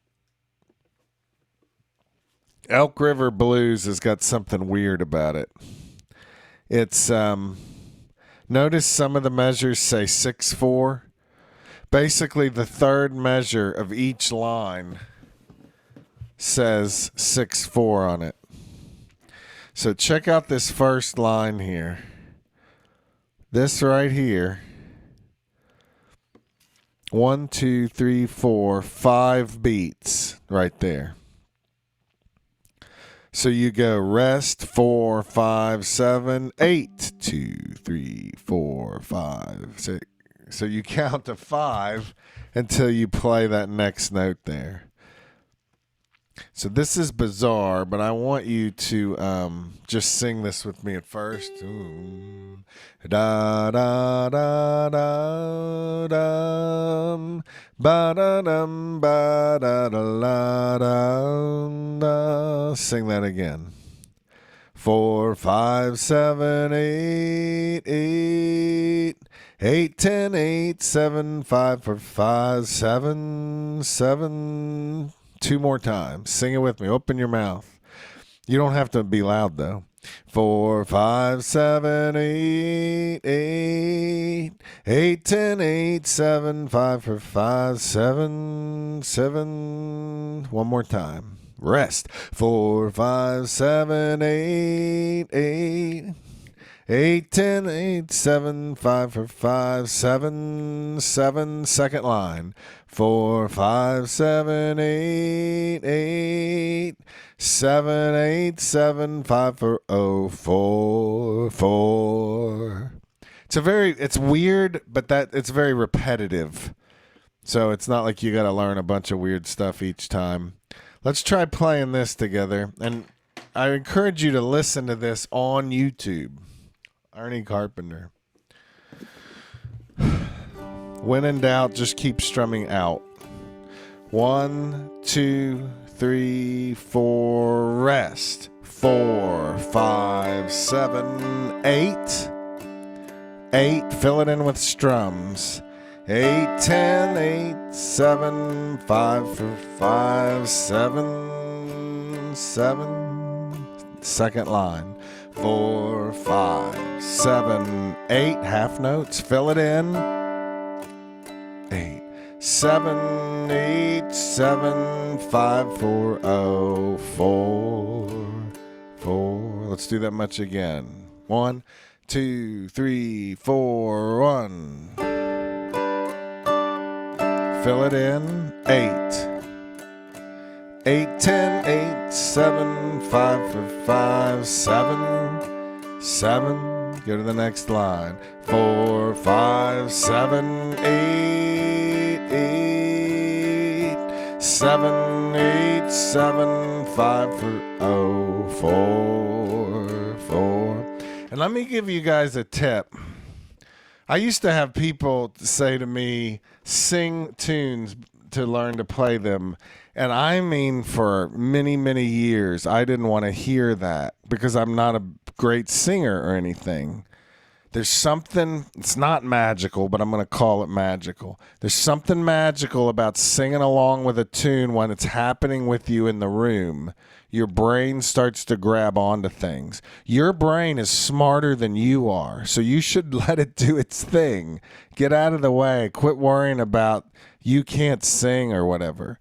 Elk River Blues has got something weird about it. It's, notice some of the measures say 6/4. Basically, the third measure of each line says 6/4 on it. So check out this first line here. This right here. 1, 2, 3, 4, 5 beats right there. So you go rest 4, 5, 7, 8, 2, 3, 4, 5, 6. So you count to 5 until you play that next note there. So this is bizarre, but I want you to just sing this with me at first. Ooh. Da da da da dum, ba da dum, ba da da la da. Sing that again. 4, 5, 7, 8, 8. 8, 10, 8, 7, 5, 4, 5, 7, 7. 2 more times. Sing it with me. Open your mouth. You don't have to be loud, though. 4, 5, 7, 8, 8, 8, 10, 8, 7, 5 for 5, 7, 7. One more time. Rest. 4, 5, 7, 8, 8. 8, 10, 8, 7, 5 for 5, 7, 7. Second line. 4, 5, 7, 8, 8, 7, 8, 7, 5 for 4, 4. It's weird, but it's very repetitive. So it's not like you got to learn a bunch of weird stuff each time. Let's try playing this together. And I encourage you to listen to this on YouTube. Ernie Carpenter. When in doubt, just keep strumming out. 1, 2, 3, 4, rest. 4, 5, 7, 8. 8, fill it in with strums. 8, 10, 8, 7, 5 for 5, 7, 7. Second line. 4, 5, 7, 8. Half notes. Fill it in. 8, 7, 8, 7, 5, 4, 0, 4, 4. Let's do that much again. 1, 2, 3, 4, 1. Fill it in. 8. 8, 10, 8, 7, 5 for 5, 7, 7. Go to the next line. 4, 5, 7, 8, 8, 7, 8, 7, 5 for 0, 4, 4. And let me give you guys a tip. I used to have people say to me, sing tunes to learn to play them. And I mean, for many, many years, I didn't want to hear that because I'm not a great singer or anything. There's something, it's not magical, but I'm going to call it magical. There's something magical about singing along with a tune when it's happening with you in the room. Your brain starts to grab onto things. Your brain is smarter than you are, so you should let it do its thing. Get out of the way. Quit worrying about you can't sing or whatever.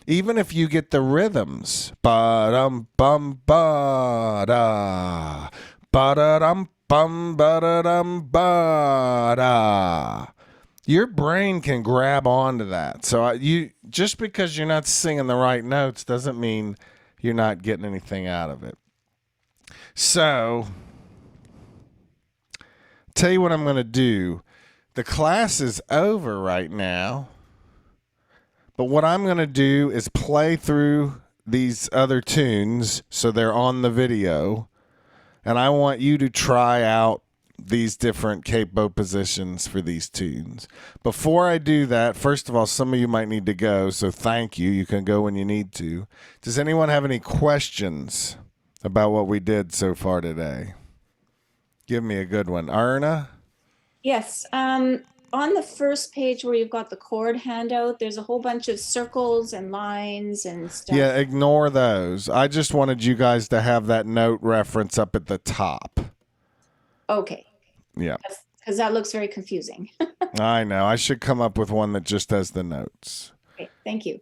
Even if you get the rhythms, ba-dum bum ba-da, ba-da-dum bum ba-da-dum ba-da. Your brain can grab onto that. So you just because you're not singing the right notes doesn't mean you're not getting anything out of it. So, tell you what I'm going to do. The class is over right now. But what I'm going to do is play through these other tunes so they're on the video. And I want you to try out these different capo positions for these tunes. Before I do that, first of all, some of you might need to go, so thank you. You can go when you need to. Does anyone have any questions about what we did so far today? Give me a good one. Erna? Yes. On the first page where you've got the chord handout, there's a whole bunch of circles and lines and stuff. Yeah, ignore those. I just wanted you guys to have that note reference up at the top. Okay. Yeah. Because that looks very confusing. I know. I should come up with one that just has the notes. Okay, thank you.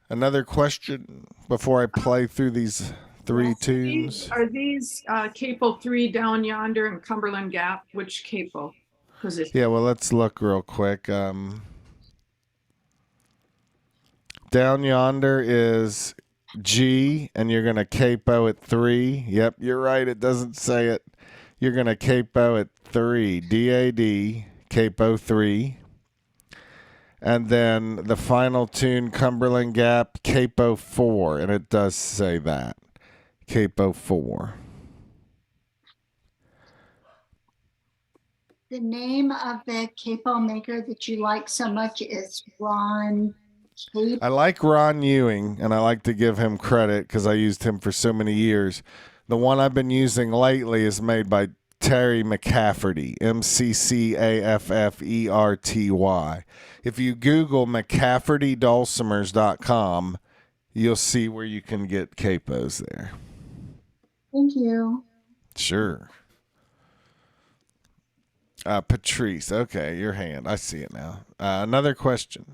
Another question before I play through these three tunes? Are these Capo 3 Down Yonder and Cumberland Gap? Which Capo position? Yeah, well, let's look real quick. Down Yonder is G, and you're going to capo at 3. Yep, you're right. It doesn't say it. You're going to capo at 3. D-A-D, capo 3. And then the final tune, Cumberland Gap, capo 4. And it does say that. Capo 4. The name of the capo maker that you like so much is Ron Capo. I like Ron Ewing, and I like to give him credit because I used him for so many years. The one I've been using lately is made by Terry McCafferty, McCafferty. If you Google McCaffertydulcimers.com, you'll see where you can get capos there. Thank you. Sure. Patrice, okay, your hand. I see it now. Another question.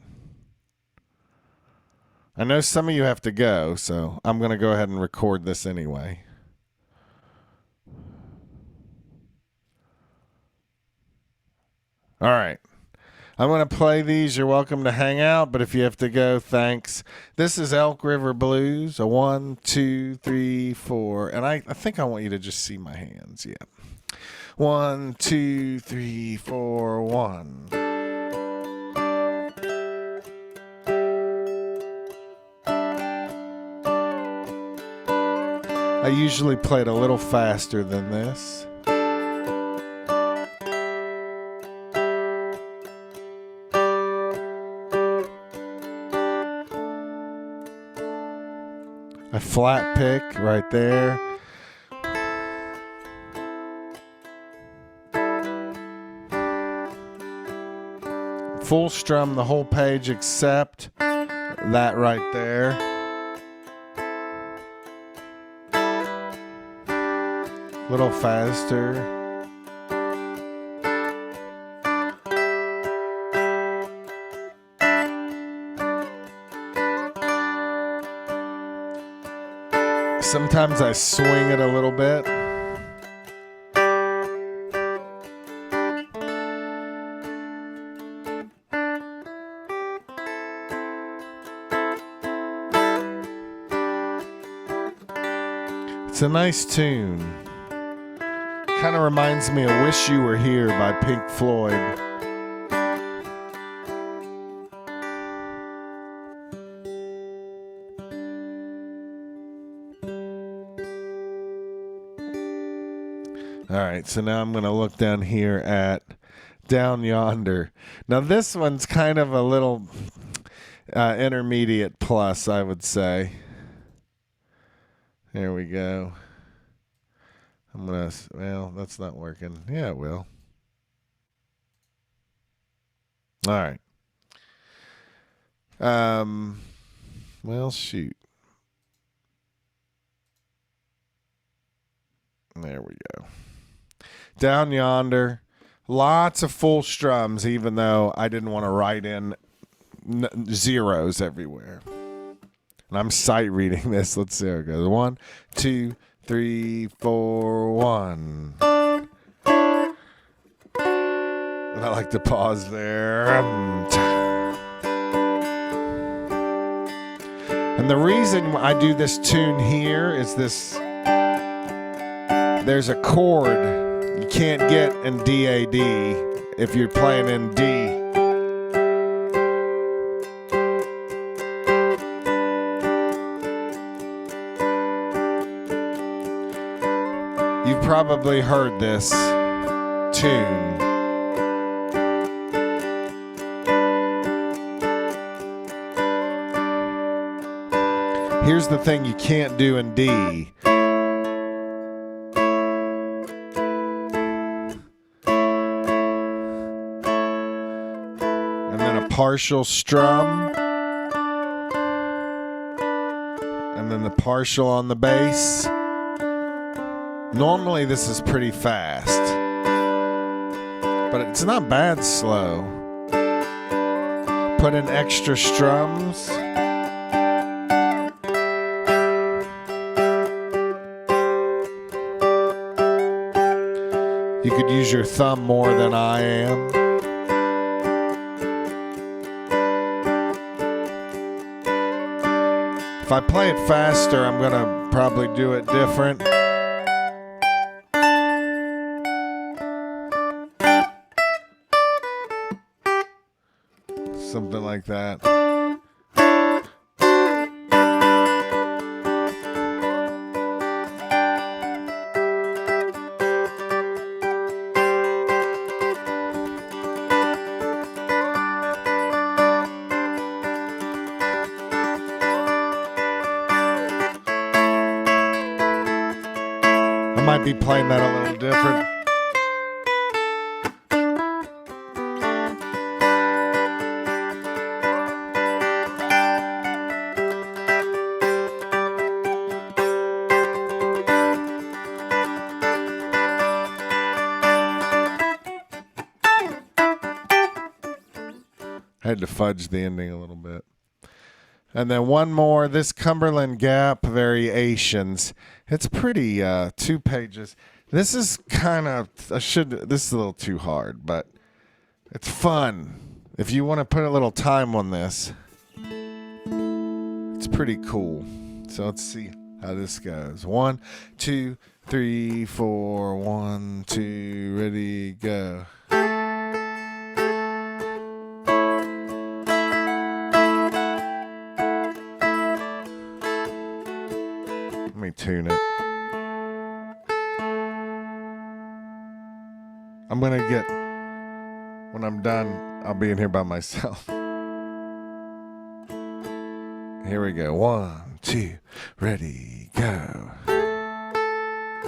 I know some of you have to go, so I'm going to go ahead and record this anyway. All right. I'm going to play these. You're welcome to hang out, but if you have to go, thanks. This is Elk River Blues, a 1, 2, 3, 4. And I think I want you to just see my hands. Yeah. 1, 2, 3, 4, 1. I usually play it a little faster than this. A flat pick right there. Full strum the whole page except that right there. Little faster. Sometimes I swing it a little bit. It's a nice tune. Kind of reminds me of Wish You Were Here by Pink Floyd. All right, so now I'm going to look down here at Down Yonder. Now this one's kind of a little intermediate plus, I would say. There we go. I'm going to, well, that's not working. Yeah, it will. All right. Well, shoot. There we go. Down Yonder. Lots of full strums, even though I didn't want to write in zeros everywhere. And I'm sight reading this. Let's see how it goes. 1, 2, 3, 4, 1. And I like to pause there. And the reason I do this tune here is this. There's a chord you can't get in DAD if you're playing in D. You've probably heard this tune. Here's the thing you can't do in D. Partial strum, and then the partial on the bass. Normally this is pretty fast, but it's not bad slow. Put in extra strums. You could use your thumb more than I am. If I play it faster, I'm going to probably do it different. Something like that. I might be playing that a little different. had to fudge the ending a little bit. And then one more, this Cumberland Gap Variations. It's pretty, 2 pages. This is kind of, this is a little too hard, but it's fun. If you want to put a little time on this, it's pretty cool. So let's see how this goes. 1, 2, 3, 4, 1, 2, ready, go. Let me tune it. I'm going to get, when I'm done, I'll be in here by myself. Here we go. 1, 2, ready, go.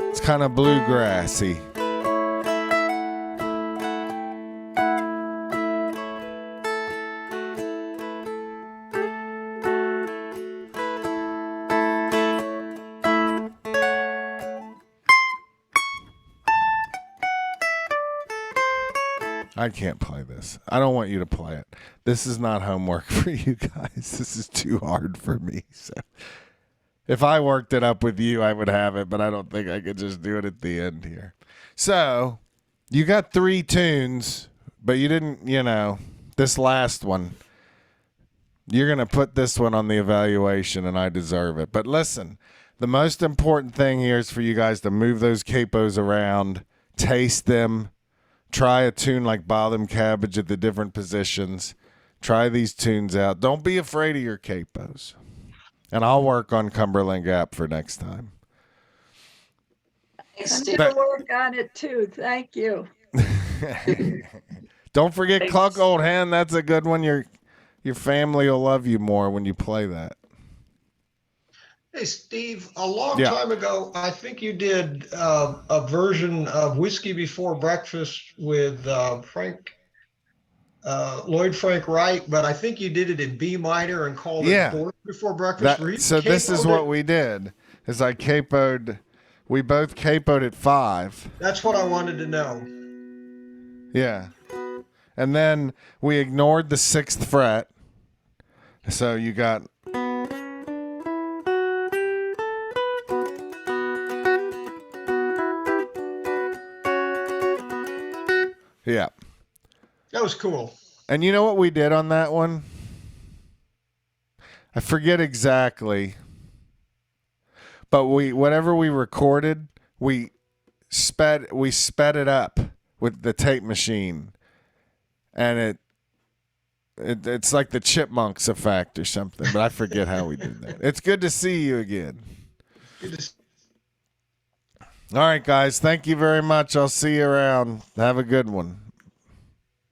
It's kind of bluegrassy. I can't play this. I don't want you to play it. This is not homework for you guys. This is too hard for me. So if I worked it up with you, I would have it, but I don't think I could just do it at the end here. So you got 3 tunes, but you didn't, this last one. You're going to put this one on the evaluation, and I deserve it. But listen, the most important thing here is for you guys to move those capos around, taste them. Try a tune like Bottom Cabbage at the different positions. Try these tunes out. Don't be afraid of your capos. And I'll work on Cumberland Gap for next time. I'm gonna work on it too. Thank you. Don't forget Cluck Old Hen. That's a good one. Your family will love you more when you play that. Hey, Steve, a long time ago, I think you did a version of Whiskey Before Breakfast with Lloyd Frank Wright, but I think you did it in B minor and called it Born Before Breakfast. So this is what we did, is we both capoed at 5. That's what I wanted to know. Yeah. And then we ignored the 6th fret. So you got... Yeah. That was cool. And you know what we did on that one? I forget exactly. But whatever we recorded, we sped it up with the tape machine. And it's like the Chipmunks effect or something, but I forget how we did that. It's good to see you again. All right, guys. Thank you very much. I'll see you around. Have a good one.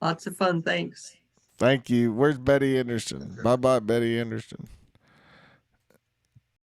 Lots of fun. Thanks. Thank you. Where's Betty Anderson? Bye-bye, Betty Anderson.